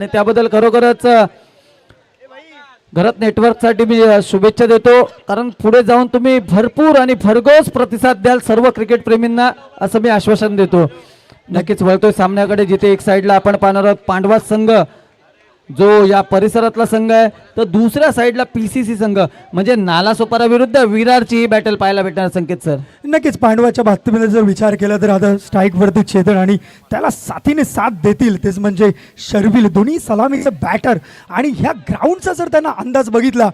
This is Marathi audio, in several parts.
आणि त्याबद्दल खरोखरच घरात नेटवर्कसाठी मी शुभेच्छा देतो, कारण पुढे जाऊन तुम्ही भरपूर आणि भरघोस प्रतिसाद द्याल सर्व क्रिकेट प्रेमींना, असं मी आश्वासन देतो. नक्कीच वळतोय सामन्याकडे, जिथे एक साईडला आपण पाहणार आहोत पांडवा संघ जो या परिसरातला संघ आहे, तर दुसऱ्या साईडला पीसीसी संघ म्हणजे नालासोपारा विरुद्ध विरारची ही बॅटल पाहायला भेटणार. संकेत सर, नक्कीच पांडवाच्या बाबतीमध्ये जर विचार केला तर आता स्ट्राईकवरती छेदन आणि त्याला साथीने साथ देतील तेच म्हणजे शर्विल, दोन्ही सलामीचे बॅटर. आणि ह्या ग्राउंडचा जर त्यांना अंदाज बघितला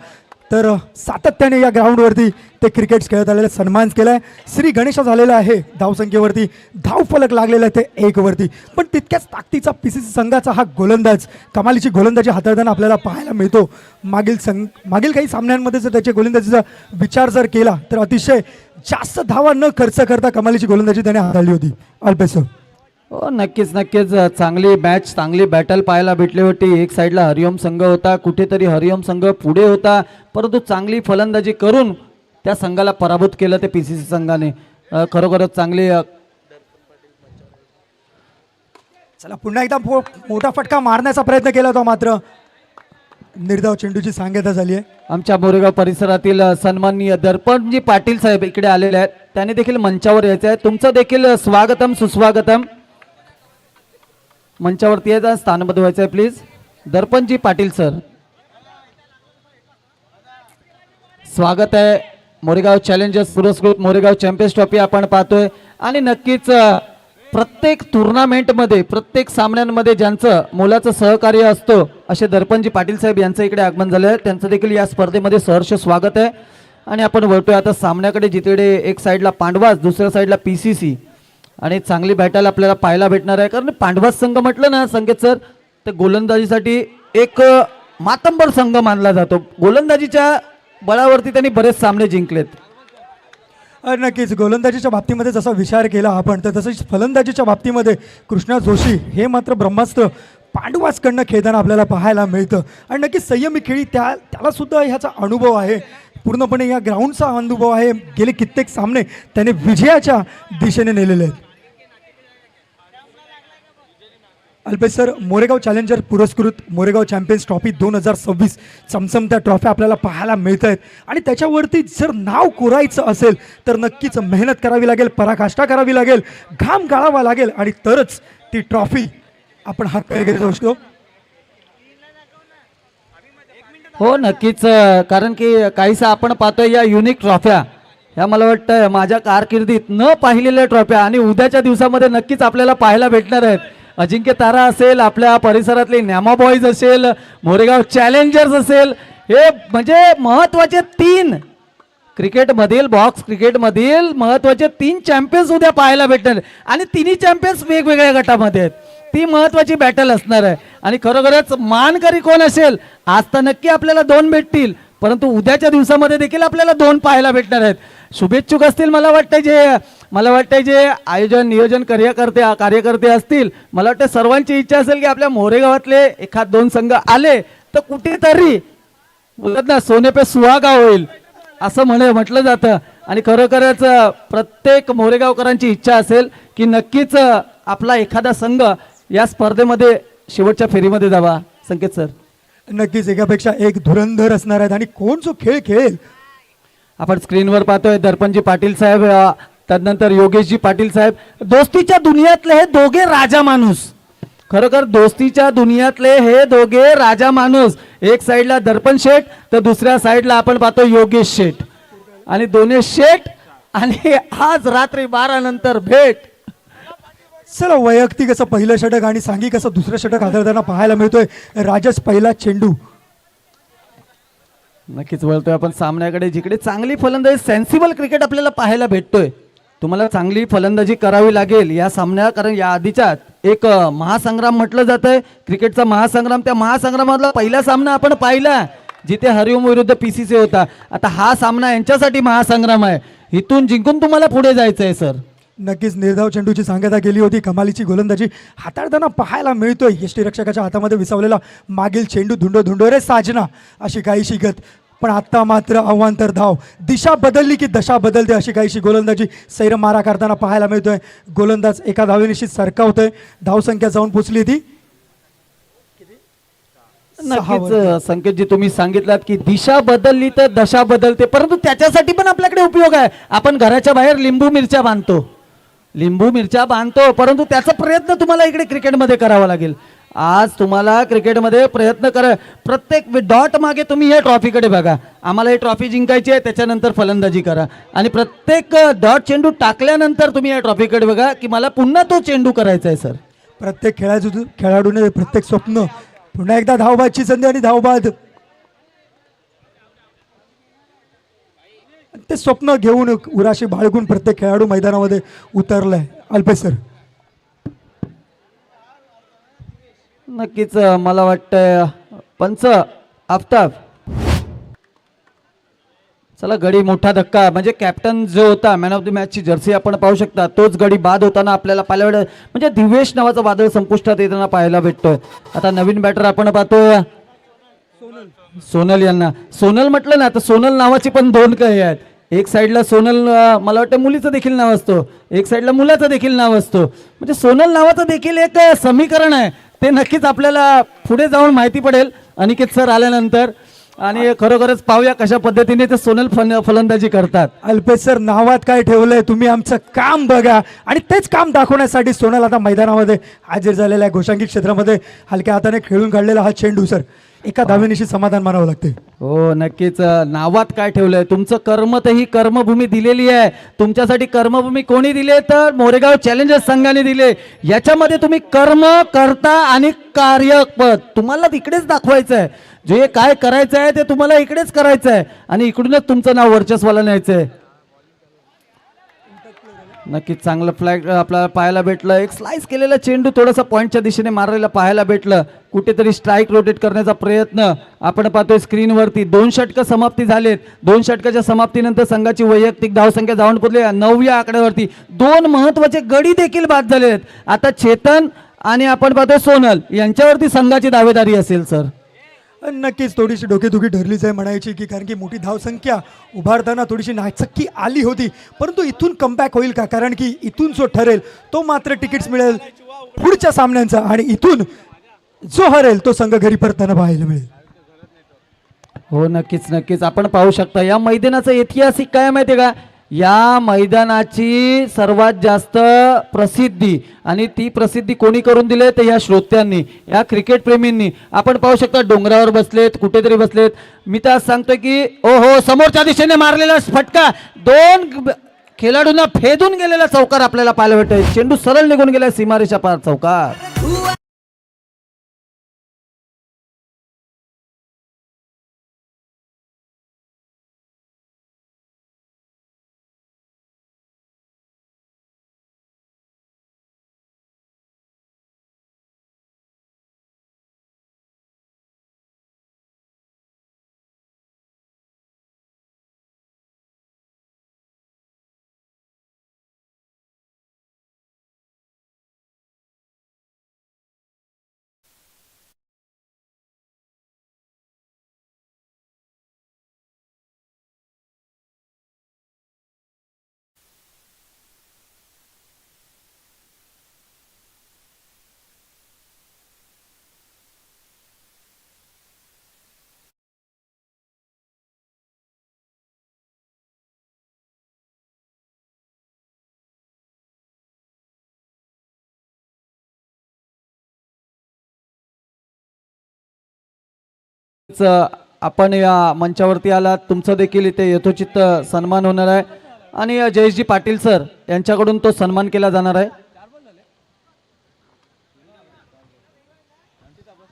तर सातत्याने या ग्राउंडवरती ते क्रिकेट खेळत आलेले, सन्मान केला आहे. श्री गणेशा झालेला आहे धावसंख्येवरती, धावफलक लागलेला आहे ते 1 वरती. पण तितक्याच ताकदीचा पीसीसी संघाचा हा गोलंदाज, कमालीची गोलंदाजी हाताळताना आपल्याला पाहायला मिळतो. मागील काही सामन्यांमध्ये जर त्याच्या गोलंदाजीचा विचार जर केला तर अतिशय जास्त धावा न खर्च करता कमालीची गोलंदाजी त्याने हाताळली होती. अल्पेश हो नक्कीच नक्कीच चांगली मॅच, चांगली बॅटल पाहायला भेटली होती. एक साईडला हरिओम संघ होता, कुठेतरी हरिओम संघ पुढे होता, परंतु चांगली फलंदाजी करून त्या संघाला पराभूत केलं ते पीसीसी संघाने. खरोखरच चांगली. चला पुन्हा एकदा मोठा फटका मारण्याचा प्रयत्न केला होता, मात्र निर्धाव चेंडूची सांगता झाली आहे. आमच्या मोरेगाव परिसरातील सन्माननीय दर्पणजी पाटील साहेब इकडे आलेले आहेत, त्यांनी देखील मंचावर यायचं आहे. तुमचं देखील स्वागतम सुस्वागतम. मंचावरती यायचं, स्थानबद्ध व्हायचं आहे प्लीज. दर्पणजी पाटील सर, स्वागत आहे. मोरेगाव चॅलेंजर्स पुरस्कृत मोरेगाव चॅम्पियन्स ट्रॉफी आपण पाहतोय. आणि नक्कीच प्रत्येक टुर्नामेंटमध्ये, प्रत्येक सामन्यांमध्ये ज्यांचं मोलाचं सहकार्य असतो असे दर्पणजी पाटील साहेब यांचं इकडे आगमन झालं आहे. त्यांचं देखील या स्पर्धेमध्ये सहर्ष स्वागत आहे. आणि आपण वळतोय आता सामन्याकडे, जिथे एक साईडला पांडवास, दुसऱ्या साईडला पीसीसी. आणि चांगली बॅटल आपल्याला पाहायला भेटणार आहे, कारण पांडवास संघ म्हटलं ना संकेत सर, तर गोलंदाजीसाठी एक मातंबर संघ मानला जातो. गोलंदाजीच्या बळावरती त्यांनी बरेच सामने जिंकलेत. नक्कीच गोलंदाजीच्या बाबतीमध्ये जसा विचार केला आपण, तर तसंच फलंदाजीच्या बाबतीमध्ये कृष्णा जोशी हे मात्र ब्रह्मास्त्र पांडवासकडनं खेळताना आपल्याला पाहायला मिळतं. आणि नक्कीच संयमी खेळी त्याला सुद्धा ह्याचा अनुभव आहे, पूर्णपणे या ग्राउंडचा अनुभव आहे. गेले कित्येक सामने त्याने विजयाच्या दिशेने नेलेले आहेत. अल्पेश सर, मोरेगाव चॅलेंजर पुरस्कृत मोरेगाव चॅम्पियन्स ट्रॉफी 2026 चमचमत्या ट्रॉफी आपल्याला पाहायला मिळत आहेत. आणि त्याच्यावरती जर नाव कोरायचं असेल तर नक्कीच मेहनत करावी लागेल, पराकाष्ठा करावी लागेल, घाम गाळावा लागेल, आणि तरच ती ट्रॉफी आपण हातात घेऊ शकतो. हो नक्कीच, कारण की काहीसा आपण पाहतोय या युनिक ट्रॉफ्या, ह्या मला वाटतं माझ्या कारकिर्दीत न पाहिलेल्या ट्रॉफ्या, आणि उद्याच्या दिवसामध्ये नक्कीच आपल्याला पाहायला भेटणार आहेत. अजिंक्य तारा असेल, आपल्या परिसरातले न्यामा बॉईज असेल, मोरेगाव चॅलेंजर्स असेल, हे म्हणजे महत्त्वाचे 3 क्रिकेटमधील, बॉक्स क्रिकेटमधील महत्त्वाचे 3 चॅम्पियन्स उद्या पाहायला भेटणार. आणि तिन्ही चॅम्पियन्स वेगवेगळ्या गटामध्ये आहेत. ती महत्त्वाची बॅटल असणार आहे. आणि खरोखरच मानकरी कोण असेल, आज तर नक्की आपल्याला 2 भेटतील, परंतु उद्याच्या दिवसामध्ये देखील आपल्याला 2 पाहायला भेटणार आहेत. शुभेच्छुक असतील मला वाटतं जे आयोजन नियोजन कार्यकर्ते असतील, मला वाटतं सर्वांची इच्छा असेल की आपल्या मोरेगावातले 1-2 संघ आले तर कुठेतरी बोलत ना सोने पे सुहागा होईल असं म्हटलं जातं. आणि खरोखरच प्रत्येक मोरेगावकरांची इच्छा असेल की नक्कीच आपला एखादा संघ या स्पर्धेमध्ये शेवटच्या फेरीमध्ये जावा. संकेत सर, नक्कीच एकापेक्षा एक धुरंधर असणार आहेत. आणि कोण जो खेळ खेळेल, आपण स्क्रीनवर पाहतोय दर्पणजी पाटील साहेब, त्यानंतर योगेशजी पाटील साहेब. दोस्तीच्या दुनियातले हे दोघे राजा माणूस, खरोखर दोस्तीच्या दुनियातले हे दोघे राजा माणूस. एक साईडला दर्पण शेठ, तर दुसऱ्या साईडला आपण पाहतो योगेश शेठ. आणि दोन्ही शेठ, आणि आज रात्री 12 नंतर भेट. चला, वैयक्तिक असं पहिलं षटक आणि सांघिक असं दुसरं षटक हाताळताना पाहायला मिळतोय. राजस पहिला चेंडू. नक्कीच वळतोय आपण सामन्याकडे, जिकडे चांगली फलंदाजी, सेन्सिबल क्रिकेट आपल्याला पाहायला भेटतोय. तुम्हाला चांगली फलंदाजी करावी लागेल या सामन्या, कारण या आधीच्या एक महासंग्राम म्हटलं जातंय, क्रिकेटचा महासंग्राम. त्या महासंग्रामातला पहिला सामना आपण पाहिला जिथे हरिओम विरुद्ध पीसीसी होता. आता हा सामना यांच्यासाठी महासंग्राम आहे. इथून जिंकून तुम्हाला पुढे जायचं आहे सर. नक्कीच निर्धाव चेंडूची सांगता केली होती. कमालीची गोलंदाजी हाताळताना पाहायला मिळतोय. यष्टीरक्षकाच्या हातामध्ये विसावलेला मागील चेंडू धुंडो रे साजना अशी काहीशी गत. पण आत्ता मात्र अवांतर धाव, दिशा बदलली की दशा बदलते अशी काहीशी गोलंदाजी सैर मारा करताना पाहायला मिळतोय. गोलंदाज एका धावेनिशी सरकावतोय. धावसंख्या जाऊन पोचली ती नक्कीच संकेतजी, तुम्ही सांगितलात की दिशा बदलली तर दशा बदलते, परंतु त्याच्यासाठी पण आपल्याकडे उपयोग आहे. आपण घराच्या बाहेर लिंबू मिरच्या बांधतो, परंतु त्याचा प्रयत्न तुम्हाला इकडे क्रिकेटमध्ये करावा लागेल. आज तुम्हाला क्रिकेटमध्ये प्रयत्न करा. प्रत्येक डॉट मागे तुम्ही या ट्रॉफीकडे बघा. आम्हाला ही ट्रॉफी जिंकायची आहे, त्याच्यानंतर फलंदाजी करा. आणि प्रत्येक डॉट चेंडू टाकल्यानंतर तुम्ही या ट्रॉफीकडे बघा की मला पुन्हा तो चेंडू करायचा आहे. सर, प्रत्येक खेळाडूने प्रत्येक स्वप्न, पुन्हा एकदा धावबादची संधी आणि धावबाद, ते स्वप्न घेऊन उराशी बाळगून प्रत्येक खेळाडू मैदानामध्ये उतरलाय. अल्पेश सर, नक्कीच मला वाटतंय पंच आफताब, चला गडी मोठा धक्का, म्हणजे कॅप्टन जो होता मॅन ऑफ द मॅचची जर्सी आपण पाहू शकता, तोच गडी बाद होताना आपल्याला पाहायला भेटत. म्हणजे दिवेश नावाचा वादळ संपुष्टात येताना पाहायला भेटतोय. आता नवीन बॅटर आपण पाहतोय सोनल यांना. सोनल म्हटलं ना तर सोनल नावाची पण दोन काही आहेत. एक साईडला सोनल, मला वाटतं मुलीचं देखील नाव असतो, एक साईडला मुलाचं देखील नाव असतो. म्हणजे सोनल नावाचं देखील एक समीकरण आहे. ते नक्कीच आपल्याला पुढे जाऊन माहिती पडेल अनिकेत सर आल्यानंतर. आणि खरोखरच पाहूया कशा पद्धतीने ते सोनल फलंदाजी करतात. अल्पेश सर, नावात काय ठेवलंय, तुम्ही आमचं काम बघा. आणि तेच काम दाखवण्यासाठी सोनल आता मैदानामध्ये हजर झालेला आहे. घोषांकी क्षेत्रामध्ये हलक्या हाताने खेळून काढलेला हा चेंडू सर, एका धावेनिशी समाधान मानावं लागते. हो नक्कीच, नावात काय ठेवलंय, तुमचं कर्म तर ही कर्मभूमी दिलेली आहे. तुमच्यासाठी कर्मभूमी कोणी दिले तर मोरेगाव चॅलेंजर्स संघाने दिले. याच्यामध्ये तुम्ही कर्म करता आणि कार्यपद तुम्हाला इकडेच दाखवायचं आहे. जे काय करायचं आहे ते तुम्हाला इकडेच करायचं आहे आणि इकडूनच तुमचं नाव वर्चस्वाला न्यायचं आहे. नक्कीच चांगलं फ्लॅग आपल्याला पाहायला भेटलं. एक स्लाइस केलेला चेंडू थोडासा पॉईंटच्या दिशेने मारलेला पाहायला भेटलं. कुठेतरी स्ट्राईक रोटेट करण्याचा प्रयत्न आपण पाहतोय स्क्रीनवरती. 2 षटकं समाप्ती झालेत. 2 षटकाच्या समाप्तीनंतर संघाची वैयक्तिक धावसंख्या जाऊन पोहोचली 9व्या आकड्यावरती. 2 महत्वाचे गडी देखील बाद झालेत. आता चेतन आणि आपण पाहतोय सोनल यांच्यावरती संघाची दावेदारी असेल. सर, नक्कीच थोडीशी डोकेदुखी ठरलीच आहे म्हणायची की, कारण की मोठी धावसंख्या उभारताना थोडीशी नाचक्की आली होती. परंतु इथून कमबॅक होईल का? कारण की इथून जो ठरेल तो मात्र तिकीट्स मिळेल पुढच्या सामन्यांचा, आणि इथून जो हरेल तो संघ घरी परताना पाहायला मिळेल. हो नक्कीच नक्कीच, आपण पाहू शकता या मैदानाचं ऐतिहासिक काय माहितीये का? या मैदानाची सर्वात जास्त प्रसिद्धी, आणि ती प्रसिद्धी कोणी करून दिली तर या श्रोत्यांनी, या क्रिकेट प्रेमींनी. आपण पाहू शकता डोंगरावर बसलेत, कुठेतरी बसलेत. मी तर सांगतोय की ओहो, समोरच्या दिशेने मारलेला फटका 2 खेळाडूंना फेदून गेलेला चौकार आपल्याला पाहायला भेटतोय. चेंडू सरळ निघून गेला सीमारेषा पार चौकार. आपण या मंचावरती आलात, तुमचं देखील इथे यथोचित सन्मान होणार आहे आणि जयेशजी पाटील सर यांच्याकडून तो सन्मान केला जाणार आहे.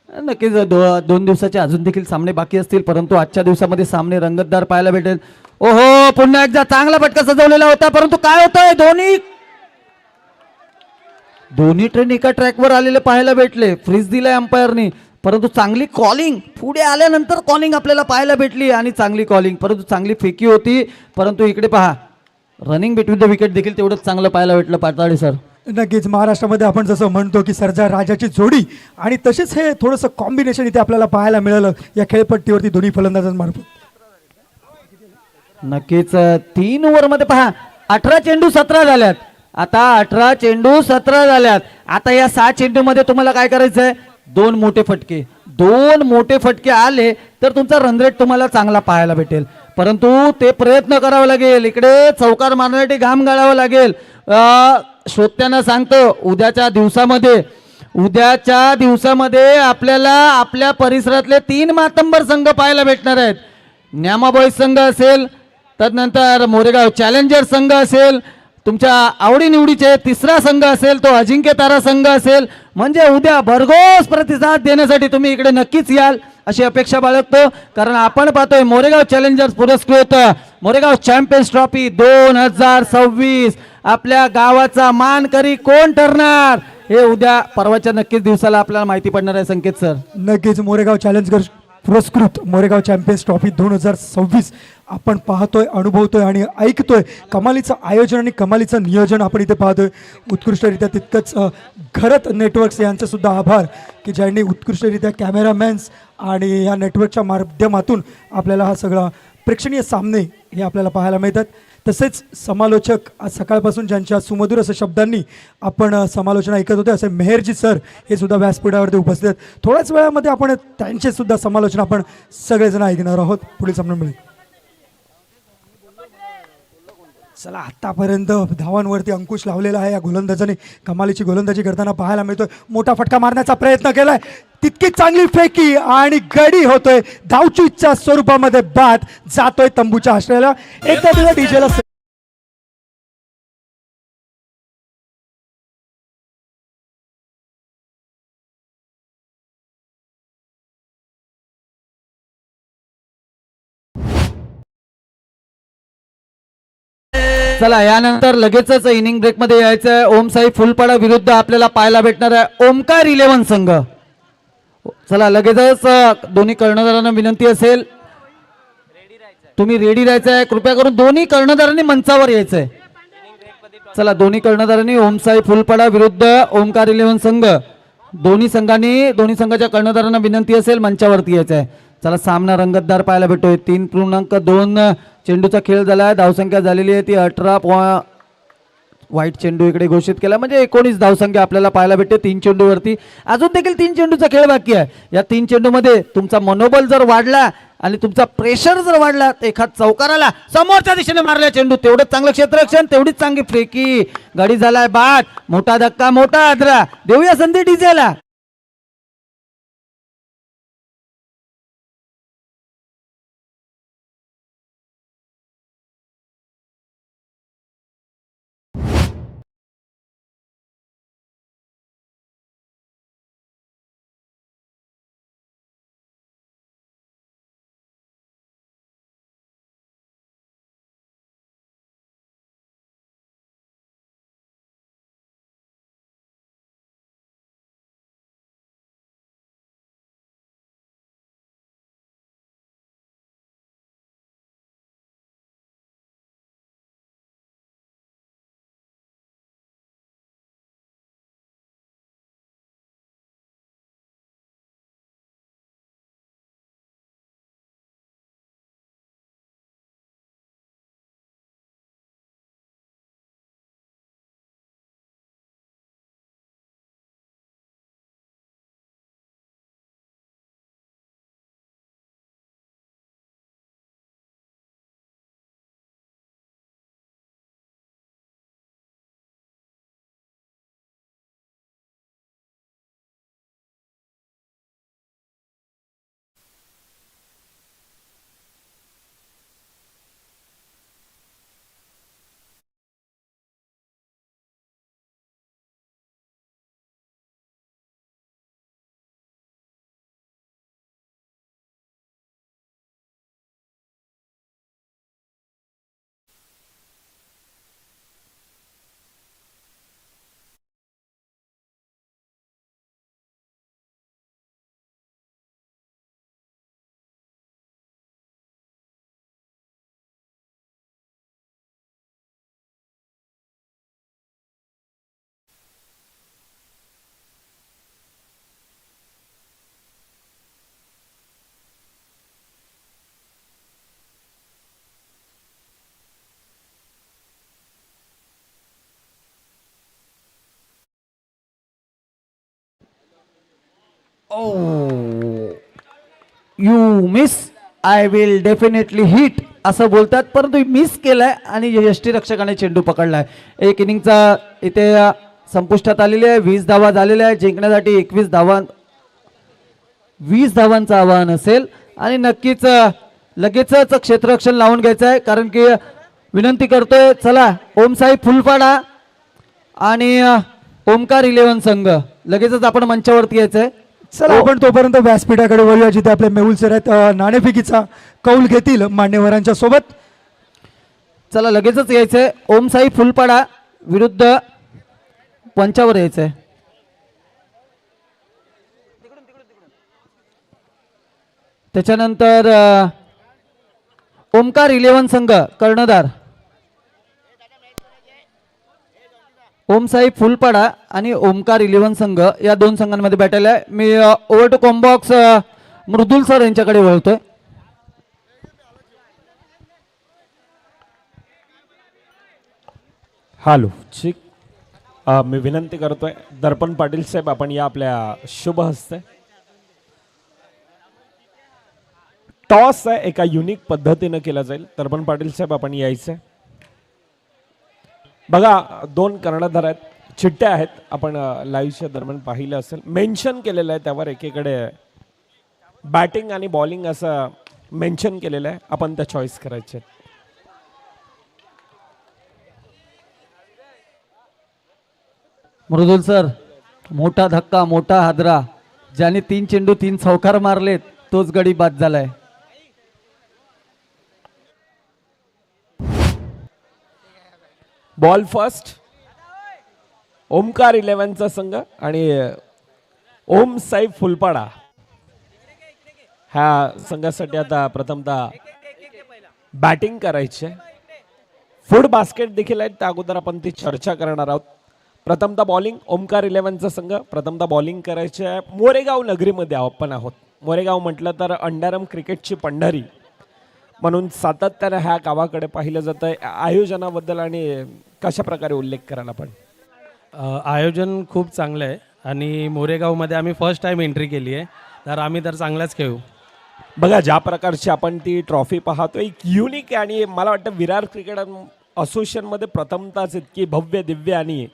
नक्कीच 2 दिवसाचे अजून देखील सामने बाकी असतील, परंतु आजच्या दिवसामध्ये सामने रंगतदार पाहायला भेटेल. ओहो, पुन्हा एकदा चांगला फटका सजवलेला होता, परंतु काय होतंय, दोन्ही ट्रेन एका ट्रॅकवर आलेले पाहायला भेटले. फ्रीज दिलाय अंपायरनी, परंतु चांगली कॉलिंग पुढे आल्यानंतर कॉलिंग आपल्याला पाहायला भेटली आणि चांगली कॉलिंग, परंतु चांगली फेकी होती. परंतु इकडे पहा, रनिंग बिटवीन द विकेट देखील तेवढंच चांगलं पाहायला भेटलं पाताळे सर. नक्कीच महाराष्ट्रामध्ये आपण जसं म्हणतो की सर्जा राजाची जोडी, आणि तसेच हे थोडंसं कॉम्बिनेशन इथे आपल्याला पाहायला मिळालं या खेळपट्टीवरती दोन्ही फलंदाजांमार्फत. नक्कीच 3 ओव्हरमध्ये पहा 18 चेंडू 17 झाल्यात. आता 18 चेंडू 17 झाल्यात. आता या 6 चेंडूमध्ये तुम्हाला काय करायचं आहे? दोन मोठे फटके आले तर तुमचा रन रेट तुम्हाला चांगला पाहायला भेटेल, परंतु ते प्रयत्न करावं लागेल. इकडे चौकार मारण्यासाठी घाम गाळावं लागेल. श्रोत्यांना सांगतो, उद्याच्या दिवसामध्ये आपल्याला आपल्या परिसरातले 3 मातंबर संघ पाहायला भेटणार आहेत. न्यामा बॉईज संघ असेल, तदनंतर मोरेगाव चॅलेंजर संघ असेल, तुमच्या आवडीनिवडीचे तिसरा संघ असेल तो अजिंक्य तारा संघ असेल. म्हणजे उद्या भरघोस प्रतिसाद देण्यासाठी तुम्ही इकडे नक्कीच याल अशी अपेक्षा बाळगतो. कारण आपण पाहतोय मोरेगाव चॅलेंजर्स पुरस्कृत मोरेगाव चॅम्पियन्स ट्रॉफी 2026 आपल्या गावाचा मानकरी कोण ठरणार हे उद्या परवाच्या नक्कीच दिवसाला आपल्याला माहिती पडणार आहे. संकेत सर, नक्कीच मोरेगाव चॅलेंजर्स पुरस्कृत मोरेगाव चॅम्पियन्स ट्रॉफी 2026 आपण पाहतोय, अनुभवतोय आणि ऐकतोय. कमालीचं आयोजन आणि कमालीचं नियोजन आपण इथे पाहतोय उत्कृष्टरित्या. तितकंच घरत नेटवर्क्स यांचं सुद्धा आभार की ज्यांनी उत्कृष्टरित्या कॅमेरामॅन्स आणि या नेटवर्कच्या माध्यमातून आपल्याला हा सगळा प्रेक्षणीय सामने हे आपल्याला पाहायला मिळतात. तसेच समालोचक आज सकाळपासून ज्यांच्या सुमधुर अशा शब्दांनी आपण समालोचन ऐकत होते असे मेहरजी सर हे सुद्धा व्यासपीठावरती उपस्थित आहेत. थोड्याच वेळामध्ये आपण त्यांचे सुद्धा समालोचन आपण सगळेजण ऐकणार आहोत. पुढील सामना मिळेल. चला, आतापर्यंत धावांवरती अंकुश लावलेला आहे या गोलंदाजाने. कमालीची गोलंदाजी करताना पाहायला मिळतोय. मोठा फटका मारण्याचा प्रयत्न केलाय, तितकी चांगली फेकी आणि गडी होतोय. धावचीच्या स्वरूपामध्ये बाद जातोय तंबूच्या आश्रयाला. एकदा तुला डीजेला चला यानंतर लगेचच इनिंग ब्रेक मध्ये यायचं आहे. ओमसाई फुलपाडा विरुद्ध आपल्याला पाहायला भेटणार आहे ओमकार 11 संघ. चला लगेचच दोन्ही कर्णधारांना विनंती असेल, तुम्ही रेडी राहायचं आहे. कृपया करून दोन्ही कर्णधारांनी मंचावर यायचं आहे. चला, दोन्ही कर्णधारांनी ओमसाई फुलपाडा विरुद्ध ओमकार 11 संघ, दोन्ही संघाच्या कर्णधारांना विनंती असेल मंचावरती यायचं आहे. चला, सामना रंगतदार पाहायला भेटतोय. 3.2 चेंडूचा खेळ झाला आहे. धावसंख्या झालेली आहे ती 18. वाईट चेंडू इकडे घोषित केला म्हणजे 19 धावसंख्या आपल्याला पाहायला भेटते 3 चेंडूवरती. अजून देखील 3 चेंडूचा खेळ बाकी आहे. या 3 चेंडूमध्ये तुमचा मनोबल जर वाढला आणि तुमचा प्रेशर जर वाढला, एखाद चौकाराला समोरच्या दिशेने मारला चेंडू, तेवढंच चांगलं क्षेत्ररक्षण, तेवढीच चांगली फेकी. गाडी झालाय बाद. मोठा धक्का, मोठा आदरा. देऊया संधी डीजेला. You miss, I will definitely hit असं बोलतात, परंतु मिस केलाय आणि यष्टीरक्षकाने चेंडू पकडलाय. एक इनिंगचा इथे संपुष्टात आलेली आहे. 20 धावा झालेल्या आहे. जिंकण्यासाठी 20 धावांचं आव्हान असेल आणि नक्कीच लगेचच क्षेत्ररक्षण लावून घ्यायचं आहे, कारण की विनंती करतोय चला ओमसाई फुलपाडा आणि ओमकार 11 संघ लगेचच आपण मंचावरती यायचंय. चला आपण तोपर्यंत व्यासपीठाकडे वळूया, जिथे आपले मेहुल सर आहेत. नाणेफेकीचा कौल घेतील मान्यवरांच्या सोबत. चला लगेचच यायचंय. ओमसाई फुलपाडा विरुद्ध पंचावर यायचंय. त्याच्यानंतर ओमकार 11 संघ कर्णधार ओमसाई फुलपाडा आणि ओमकार 11 संघ या दोन संघांमध्ये बॅटल आहे. मी ओव्हर टू कॉम्बॉक्स मृदुल सर यांच्याकडे वळतोय. हॅलो ठीक. मी विनंती करतोय दर्पण पाटील साहेब, आपण या आपल्या शुभ हस्ते. टॉस आहे एका युनिक पद्धतीनं केला जाईल. दर्पण पाटील साहेब आपण यायचंय. बघा 2 कर्णधार आहेत, चिठ्ठ्या आहेत. आपण लाईव्हच्या दरम्यान पाहिलं असेल, मेन्शन केलेलं आहे त्यावर एकीकडे बॅटिंग आणि बॉलिंग असं मेन्शन केलेलं आहे. आपण त्या चॉईस करायचे. मृदुल सर, मोठा धक्का मोठा हादरा, ज्याने 3 चेंडू 3 चौकार मारलेत तोच गडी बाद झालाय. बॉल फर्स्ट ओमकार 11चा संघ आणि ओम साई फुलपाडा ह्या संघासाठी आता प्रथमतः बॅटिंग करायची आहे. फूड बास्केट देखील आहेत, त्या अगोदर आपण ती चर्चा करणार आहोत. प्रथमतः बॉलिंग ओमकार 11चा संघ प्रथमतः बॉलिंग करायचे आहे. मोरेगाव नगरीमध्ये आपण आहोत. मोरेगाव म्हटलं तर अंडारम क्रिकेटची पंढरी म्हणून सातत्यानं ह्या गावाकडे पाहिलं जातं. आयोजनाबद्दल आणि कशा प्रकारे उल्लेख कराल आपण? आयोजन खूप चांगलं आहे आणि मोरेगावमध्ये आम्ही फर्स्ट टाइम एंट्री केली आहे, तर आम्ही तर चांगलाच खेळू. बघा ज्या प्रकारची आपण ती ट्रॉफी पाहतोय, एक युनिक आहे आणि मला वाटतं विरार क्रिकेट असोसिएशनमध्ये प्रथमतःच इतकी भव्य दिव्य आणि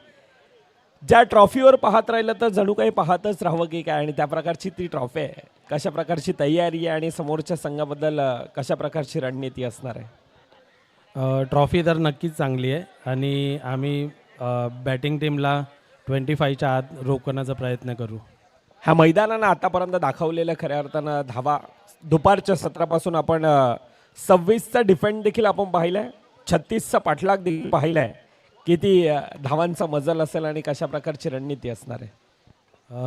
ज्या ट्रॉफीवर पाहत राहिलं तर जणू काही पाहतच राहावं की काय. आणि त्या प्रकारची ती ट्रॉफी आहे. कशा प्रकारची तयारी आहे आणि समोरच्या संघाबद्दल कशा प्रकारची रणनीती असणार आहे? ट्रॉफी तर नक्कीच चांगली आहे आणि आम्ही बॅटिंग टीमला 25च्या आत रोखण्याचा प्रयत्न करू. ह्या मैदानानं आतापर्यंत दाखवलेल्या खऱ्या अर्थानं धावा दुपारच्या सत्रापासून आपण 26चा डिफेंड देखील आपण पाहिलाय, 36चा पाठलाग देखील पाहिलाय. किती धावांचा मजल असेल आणि कशा प्रकारची रणनीती असणार आहे?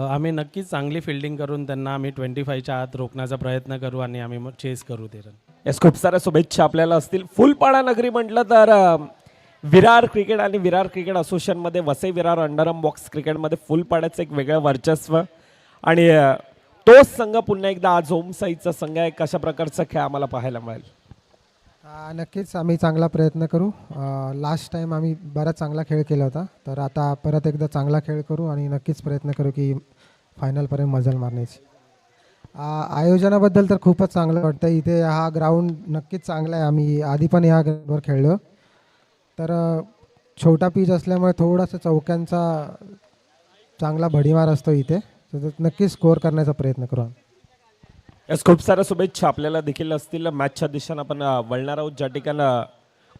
आम्ही नक्कीच चांगली फिल्डिंग करून त्यांना आम्ही 25च्या आत रोखण्याचा प्रयत्न करू आणि आम्ही मग चेस करू ते रन. यास खूप साऱ्या शुभेच्छा आपल्याला असतील. फुलपाडा नगरी म्हटलं तर विरार क्रिकेट आणि विरार क्रिकेट असोसिएशनमध्ये वसई विरार अंडरम बॉक्स क्रिकेटमध्ये फुलपाड्याचं एक वेगळं वर्चस्व आणि तोच संघ पुन्हा एकदा आज ओमसाईचा संघ आहे. कशा प्रकारचा खेळ आम्हाला पाहायला मिळेल? नक्कीच आम्ही चांगला प्रयत्न करू. लास्ट टाईम आम्ही बराच चांगला खेळ केला होता, तर आता परत एकदा चांगला खेळ करू आणि नक्कीच प्रयत्न करू की फायनलपर्यंत मजल मारण्याची. आयोजनाबद्दल तर खूपच चांगलं वाटतं. इथे हा ग्राउंड नक्कीच चांगला आहे. आम्ही आधी पण ह्या ग्राउंडवर खेळलो, तर छोटा पिच असल्यामुळे थोडासा चौक्यांचा चांगला भडीमार असतो इथे, तर नक्कीच स्कोअर करण्याचा प्रयत्न करू. यास खूप साऱ्या शुभेच्छा आपल्याला देखील असतील. मॅचच्या दिशेनं आपण वळणार आहोत, ज्या ठिकाणं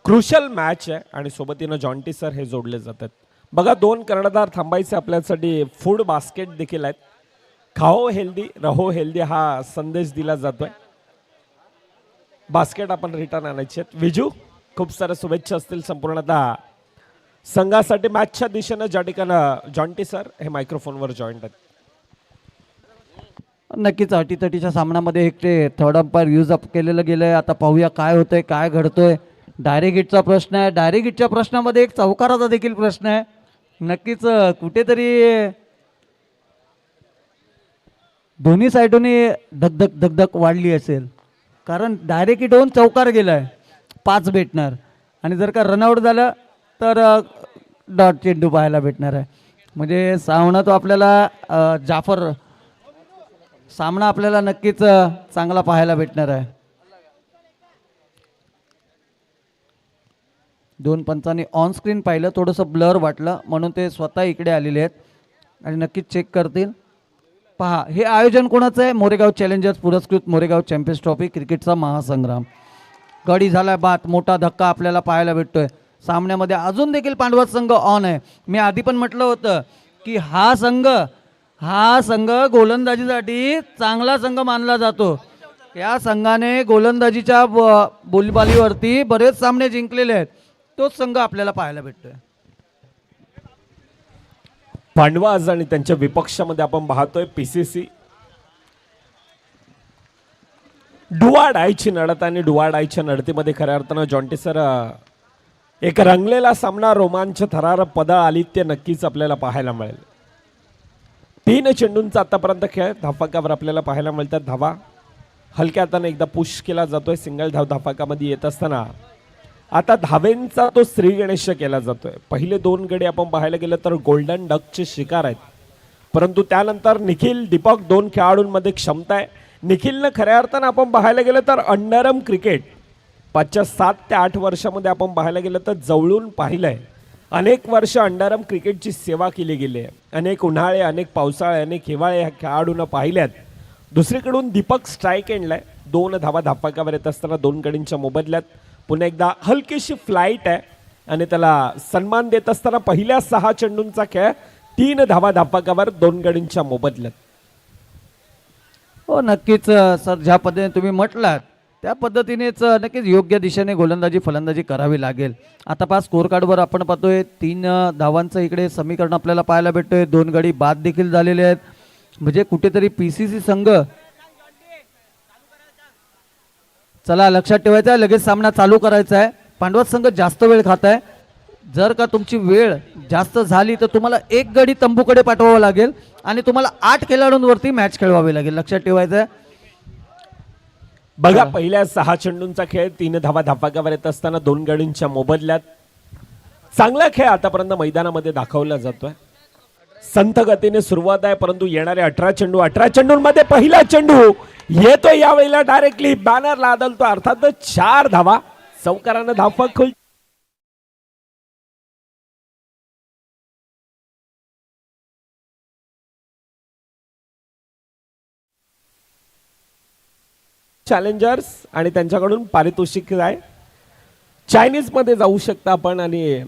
क्रुशल मॅच आहे आणि सोबतीनं जॉन्टी सर हे जोडले जातात. बघा 2 कर्णधार थांबायचे आपल्यासाठी. फूड बास्केट देखील आहेत. खाओ हेल्दी रहो हेल्दी हा संदेश दिला जातोय. बास्केट आपण रिटर्न आणायचे आहेत. विजू खूप साऱ्या शुभेच्छा असतील संपूर्णतः संघासाठी. मॅचच्या दिशेनं ज्या ठिकाणं जॉन्टी सर हे मायक्रोफोनवर जॉईंट आहेत. नक्कीच अटीतटीच्या सामन्यामध्ये एक ते थर्ड अंपायर यूज अप केलेलं गेलंय. आता पाहूया काय होतंय, काय घडतोय. डायरेक्ट हिटचा प्रश्न आहे. डायरेक्ट हिटच्या प्रश्नामध्ये एक चौकाराचा देखील प्रश्न आहे. नक्कीच कुठेतरी दोन्ही साईडूनी धगधग धगधग वाढली असेल, कारण डायरेक्ट हिट होऊन चौकार गेलाय, 5 भेटणार आणि जर का रनआउट झालं तर डॉट चेंडू पाहायला भेटणार आहे. म्हणजे सामना तो आपल्याला जाफर सामना आपल्याला नक्कीच चांगला पाहायला भेटणार आहे. दोन पंचांनी ऑन स्क्रीन पाहिलं, थोडंसं ब्लर वाटलं म्हणून ते स्वतः इकडे आलेले आहेत आणि नक्कीच चेक करतील. पहा, हे आयोजन कोणाचं आहे? मोरेगाव चॅलेंजर्स पुरस्कृत मोरेगाव चॅम्पियन्स ट्रॉफी क्रिकेटचा महासंग्राम. गडी झाला बाद, मोठा धक्का आपल्याला पाहायला भेटतोय. सामन्यामध्ये अजून देखील पांडवा संघ ऑन आहे. मी आधी पण म्हटलं होतं की हा संघ गोलंदाजीसाठी चांगला संघ मानला जातो. या संघाने गोलंदाजीच्या बोलीबालीवरती बरेच सामने जिंकलेले आहेत. तोच संघ आपल्याला पाहायला भेटतोय. पांडवाज आणि त्यांच्या विपक्षामध्ये आपण पाहतोय पीसीसी. डुवाडायची लढत आणि डुवाडायच्या लढतीमध्ये खऱ्या अर्थानं जॉन्टी सर एक रंगलेला सामना, रोमांच, थरार, पदळ, आलित्य नक्कीच आपल्याला पाहायला मिळेल. 3 चेंडूंचा आतापर्यंत खेळ. धाफाकावर आपल्याला पाहायला मिळतात धावा. हलक्या हाताने एकदा पुश केला जातोय. सिंगल धाव धाफाकामध्ये येत असताना आता धावेंचा तो श्री गणेश केला जातोय. पहिले 2 गडी आपण पाहायला गेलं तर गोल्डन डकचे शिकार आहेत, परंतु त्यानंतर निखिल, दीपक 2 खेळाडूंमध्ये क्षमता आहे. निखिलनं खऱ्या अर्थानं आपण पाहायला गेलं तर अंडरम क्रिकेट 7 ते 8 वर्षामध्ये आपण पाहायला गेलं तर जवळून पाहिलंय. अनेक वर्ष अंडरम क्रिकेटची सेवा केली गेली आहे. अनेक उन्हाळे, अनेक पावसाळे, अनेक हिवाळे ह्या खेळाडूंना पाहिल्यात. दुसरीकडून दीपक स्ट्राईक एंडला आहे. 2 धावा धापाकावर येत असताना 2 गडींच्या मोबदल्यात पुन्हा एकदा हलकीशी फ्लाईट आहे आणि त्याला सन्मान देत असताना पहिल्या 6 चेंडूंचा खेळ 3 धावा धापाकावर 2 गडींच्या मोबदल्यात. हो नक्कीच सर, ज्या पद्धतीने तुम्ही म्हटलात त्या पद्धतीनेच नक्कीच योग्य दिशेने गोलंदाजी फलंदाजी करावी लागेल. आता पहा स्कोर कार्डवर आपण पाहतोय 3 धावांचं इकडे समीकरण आपल्याला पाहायला भेटतोय. 2 गडी बाद देखील झालेले आहेत. म्हणजे कुठेतरी पीसीसी संघ, चला लक्षात ठेवायचं आहे, लगेच सामना चालू करायचा आहे. पांडवा संघ जास्त वेळ खात आहे. जर का तुमची वेळ जास्त झाली तर तुम्हाला 1 गडी तंबूकडे पाठवावं लागेल आणि तुम्हाला 8 खेळाडूंवरती मॅच खेळवावी लागेल. लक्षात ठेवायचं आहे. बघा, पहिल्या 6 चेंडूंचा खेळ 3 धावा धापाकावर येत असताना 2 गडींच्या मोबदल्यात चांगला खेळ आतापर्यंत मैदानामध्ये दाखवला जातोय. संथ गतीने सुरुवात आहे, परंतु येणारे 18 चेंडूंमध्ये पहिला चेंडू येतोय. यावेळेला डायरेक्टली बॅनरला आदलतो. अर्थातच 4 धावा. चौकारानं धावफक खोल. चॅलेंजर्स आणि त्यांच्याकडून पारितोषिक आहे. चायनीज मध्ये जाऊ शकता आपण आणि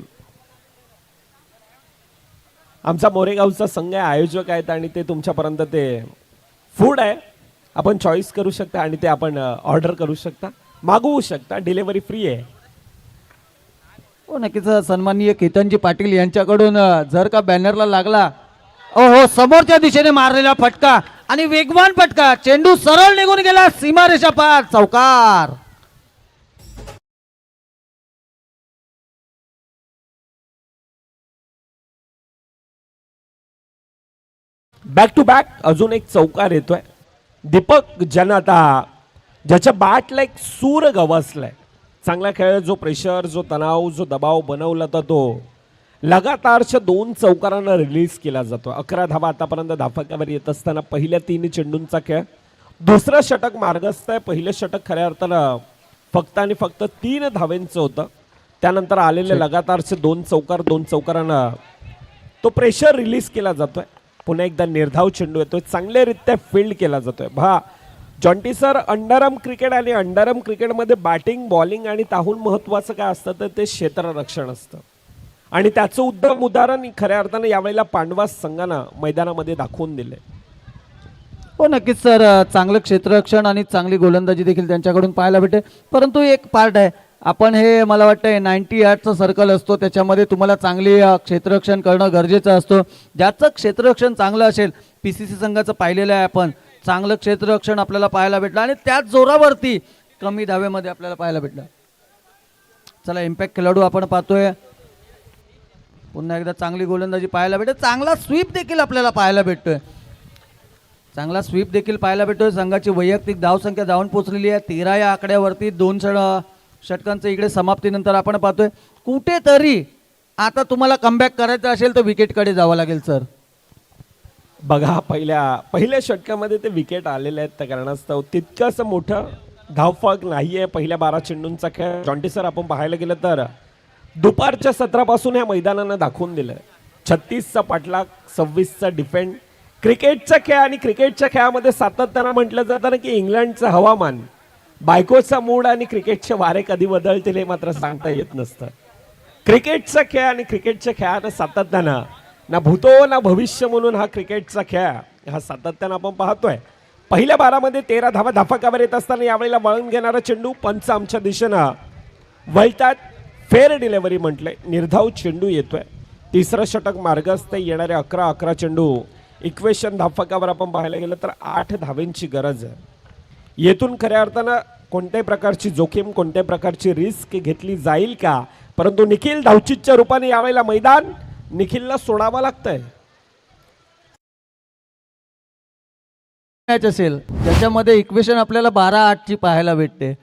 आमचा मोरेगावचा संघ आहे, आयोजक आहेत आणि ते तुमच्यापर्यंत ते फूड आहे, आपण चॉईस करू शकता आणि ते आपण ऑर्डर करू शकता, मागवू शकता. डिलिव्हरी फ्री आहे. हो नक्कीच. सन्माननीय केतनजी पाटील यांच्याकडून जर का बॅनरला लागला, ओहो, समोरच्या दिशेने मारलेला फटका आणि वेगवान फटका, चेंडू सरळ निघून गेला सीमारेषा पार, चौकार. बॅक टू बॅक अजून एक चौकार येतोय. दीपक ज्यानं आता ज्याच्या बॅटला एक सूर गवसलाय. चांगला खेळ, जो प्रेशर, जो तणाव, जो दबाव बनवला होता तो लगातारच्या 2 चौकारांना रिलीज केला जातो. 11 धावा आतापर्यंत धाफाकावर येत असताना पहिल्या 3 चेंडूंचा खेळ. दुसरं षटक मार्गस्थ आहे. पहिलं षटक खऱ्या अर्थानं फक्त आणि फक्त 3 धावेंचं होतं. त्यानंतर आलेले लगातारचे 2 चौकारांना तो प्रेशर रिलीज केला जातोय. पुन्हा एकदा निर्धाव चेंडू येतोय, चांगल्यारीत्या फील्ड केला जातोय. जॉन्टी सर, अंडरआर्म क्रिकेट आणि अंडरआर्म क्रिकेटमध्ये बॅटिंग, बॉलिंग आणि त्याहून महत्त्वाचं काय असतं तर ते क्षेत्ररक्षण असतं आणि त्याचं उत्तम उदाहरण खऱ्या अर्थानं यावेळेला पांडवा संघानं मैदानामध्ये दाखवून दिले. हो नक्कीच सर, चांगलं क्षेत्ररक्षण आणि चांगली गोलंदाजी देखील त्यांच्याकडून पाहायला भेटे. परंतु एक पार्ट आहे, आपण हे मला वाटतं 90 यार्डचं सर्कल असतो, त्याच्यामध्ये तुम्हाला चांगली क्षेत्ररक्षण करणं गरजेचं असतं. ज्याचं क्षेत्ररक्षण चांगलं असेल, पीसीसी संघाचं पाहिलेलं आहे आपण, चांगलं क्षेत्ररक्षण आपल्याला पाहायला भेटलं आणि त्याच जोरावरती कमी धावेमध्ये आपल्याला पाहायला भेटलं. चला इम्पॅक्ट खेळाडू आपण पाहतोय. पुन्हा एकदा चांगली गोलंदाजी पाहायला भेटते. चांगला स्वीप देखील आपल्याला पाहायला भेटतोय. चांगला स्वीप देखील पाहायला भेटतोय. संघाची वैयक्तिक धावसंख्या जाऊन पोहोचलेली आहे 13 या आकड्यावरती. 2 षटकांचं इकडे समाप्तीनंतर आपण पाहतोय कुठेतरी आता तुम्हाला कमबॅक करायचं असेल तर विकेटकडे जावं लागेल सर. बघा पहिल्या षटकामध्ये ते विकेट आलेले आहेत त्या कारणास्तव तितकंसं मोठं धावफलक नाहीये पहिल्या 12 चेंडूंचा खेळ. जॉन्टी सर आपण पाहायला गेलं तर दुपारच्या सत्रापासून या मैदानानं दाखवून दिलं 36चा पाठलाग 26चा डिफेंड. क्रिकेटचा खेळ आणि क्रिकेटच्या खेळामध्ये सातत्यानं म्हटलं जातं ना की इंग्लंडचं हवामान, बायकोचा मूड आणि क्रिकेटचे वारे कधी बदलतील हे मात्र सांगता येत नसतं. क्रिकेटचा खेळ आणि क्रिकेटच्या खेळानं सातत्यानं ना भूतो ना भविष्य म्हणून हा क्रिकेटचा खेळ हा सातत्यानं आपण पाहतोय. पहिल्या 12 मध्ये 13 धावा धाफकावर येत असताना यावेळेला वळून घेणारा चेंडू पंच आमच्या दिशेनं वळतात. फेअर डिलिव्हरी म्हटलंय, निर्धाव चेंडू येतोय. तिसरं षटक मार्गस्थ येणारे 11 चेंडू इक्वेशन धाफकावर आपण पाहायला गेलं तर 8 धावेंची गरज आहे. येथून खऱ्या अर्थानं कोणत्याही प्रकारची जोखीम कोणत्याही प्रकारची रिस्क घेतली जाईल का, परंतु निखिल धावचीच्या रूपाने यावेळेला मैदान निखिलला सोडावं लागतंय. मॅच असेल ज्याच्यामध्ये इक्वेशन आपल्याला 12-8 ची पाहायला भेटते.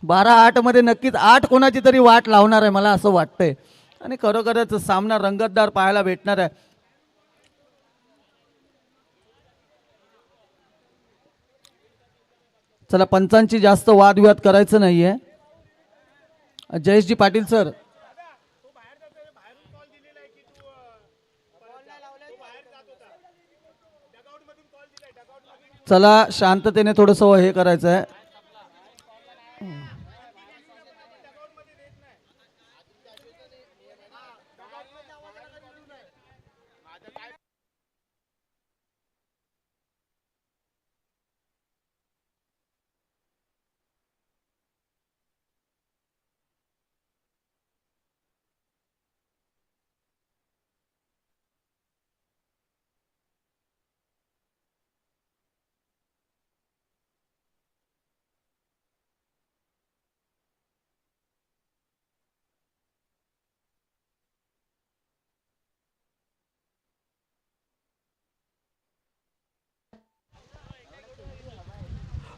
12-8 मध्ये नक्कीच 8 कोणाची तरी वाट लावणार आहे मला असं वाटतंय आणि खरोखरच सामना रंगतदार पाहायला भेटणार आहे. चला पंचांची जास्त वादविवाद करायचं नाहीये. जयेशजी पाटील सर, चला शांततेने थोडंसं हे करायचं आहे.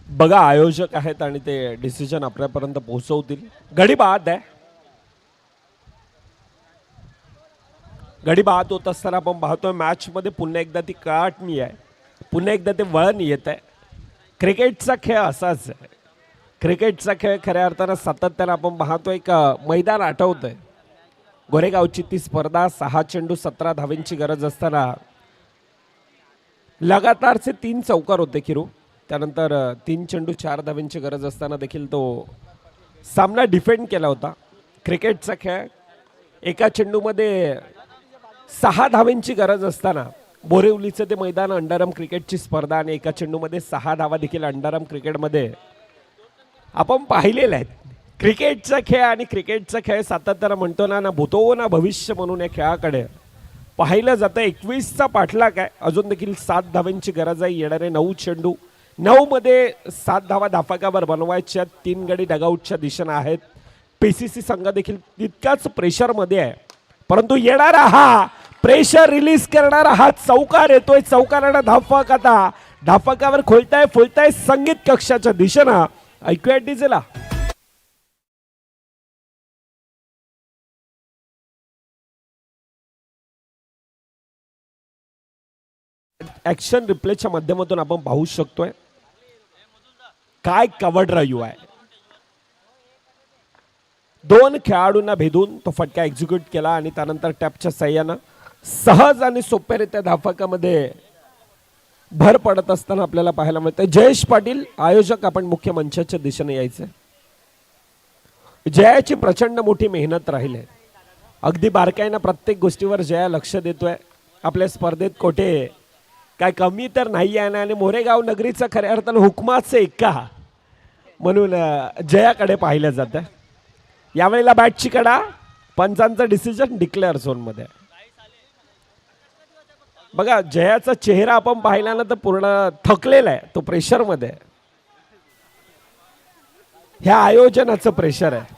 बघा आयोजक आहेत आणि ते डिसिजन आपल्यापर्यंत पोहोचवतील. गडी बाद आहे. गडी बाद होत असताना आपण पाहतोय मॅच मध्ये पुन्हा एकदा ती काटणी आहे, पुन्हा एकदा ते वळण येत आहे. क्रिकेटचा खेळ असाच आहे. क्रिकेटचा खेळ खऱ्या अर्थानं सातत्यानं आपण पाहतोय का मैदान आठवतंय. गोरेगावची ती स्पर्धा 6 चेंडू 17 धावेंची गरज असताना लगातारचे 3 चौकार होते किरू. त्यानंतर 3 चेंडू 4 धावेंची गरज असताना देखील तो सामना डिफेंड केला होता. क्रिकेटचा खेळ एका चेंडूमध्ये 6 धावेंची गरज असताना बोरिवलीचं ते मैदान अंडरआर्म क्रिकेटची स्पर्धा आणि एका चेंडूमध्ये 6 धावा देखील अंडरआर्म क्रिकेटमध्ये आपण पाहिलेले आहेत. क्रिकेटचा खेळ आणि क्रिकेटचा खेळ सातत्यानं म्हणतो ना भूतो ना भविष्य म्हणून या खेळाकडे पाहिलं जातं. 21चा पाठलाग आहे, अजून देखील 7 धावेंची गरज आहे. येणारे 9 चेंडू 9 मध्ये 7 धावा धाफकावर बनवायच्या. 3 गडी डगआउटच्या दिशेनं आहेत. पीसीसी संघ देखील तितकाच प्रेशरमध्ये आहे, परंतु येणारा हा प्रेशर रिलीज करणारा हा चौकार येतोय. चौकारानं धाफक आता धाफकावर खोलताय फुलताय संगीत कक्षाच्या दिशेनं. ऐकूया डीजेला. ऍक्शन रिप्लेच्या माध्यमातून आपण पाहू शकतोय काय कव्हर ड्राईव्ह आहे. 2 खेळाडूंना भेदून तो फटका एक्झिक्यूट केला आणि त्यानंतर टॅपच्या साह्यानं सहज आणि सोप्यारित्या धाफकामध्ये भर पडत असताना आपल्याला पाहायला मिळतं. जयेश पाटील आयोजक, आपण मुख्य मंचाच्या दिशेने यायचं. जयाची प्रचंड मोठी मेहनत राहिली आहे. अगदी बारकाईनं प्रत्येक गोष्टीवर जया लक्ष देतोय. आपल्या स्पर्धेत कोठे काय कमी तर नाही आहे आणि मोरेगाव नगरीचं खऱ्या अर्थानं हुकमाचं एक्का म्हणून जयाकडे पाहिलं जातं. यावेळेला बॅटची कडा पंचांचं डिसिजन डिक्लेअर झोनमध्ये. बघा जयाचा चेहरा आपण पाहिला ना तर पूर्ण थकलेला आहे, तो प्रेशरमध्ये. ह्या आयोजनाचं प्रेशर आहे.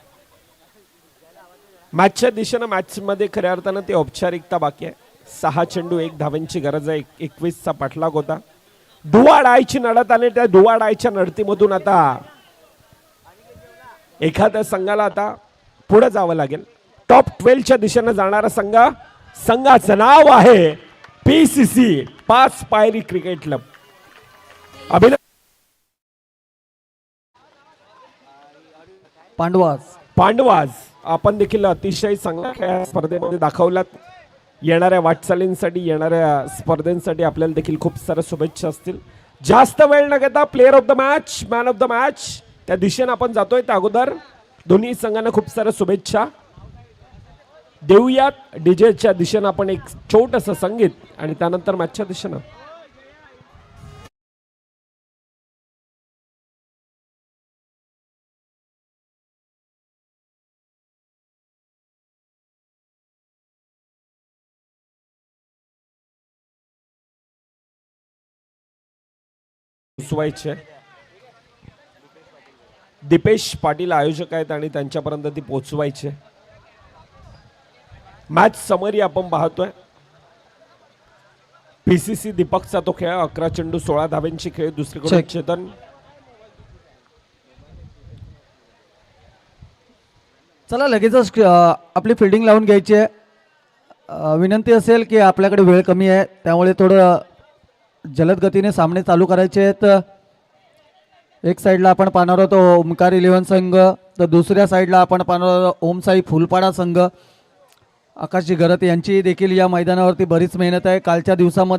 मॅचच्या दिशेनं मॅचमध्ये खऱ्या अर्थानं ती औपचारिकता बाकी आहे. 6 चेंडू 1 धावेंची गरज आहे. 21चा पाठलाग होता. डुवाडायची लढत आणि त्या डुवाडायच्या लढतीमधून आता एखाद्या संघाला आता पुढे जावं लागेल. टॉप 12च्या दिशेनं जाणारा संघाचं नाव आहे PCC 5 पायरी क्रिकेट क्लब. अभिनंदन. पांडवाज आपण देखील अतिशय चांगला खेळ या स्पर्धेमध्ये दाखवलात. येणाऱ्या वाटचालींसाठी येणाऱ्या स्पर्धेसाठी आपल्याला देखील खूप साऱ्या शुभेच्छा असतील. जास्त वेळ न घेता player of the match, man of the match त्या दिशेने आपण जातोय. त्या अगोदर दोन्ही संघांना खूप साऱ्या शुभेच्छा देऊयात. डीजेच्या दिशेनं आपण एक छोटंसं संगीत आणि त्यानंतर मॅचच्या दिशेनं पोचवायचे. दीपेश पाटील आयोजक आहेत आणि त्यांच्यापर्यंत ती पोचवायचे. मॅच समरी आपण पाहतोय. PCC दीपकचा तो खेळ 11 चेंडू 16 धाब्यांची खेळ. दुसरीकडे Check. चेतन. चला लगेचच आपली फिल्डिंग लावून घ्यायची आहे. विनंती असेल की आपल्याकडे वेळ कमी आहे त्यामुळे थोडं जलद गतीने सामने चालू करायचे आहेत. एक साईडला आपण पाहणार आहोत ओमकार 11 संघ, तर दुसऱ्या साईडला आपण पाहणार आहोत ओमसाई फुलपाडा संघ. आकाशजी गरत यांची देखील या मैदानावरती बरीच मेहनत आहे. कालच्या दिवसामध्ये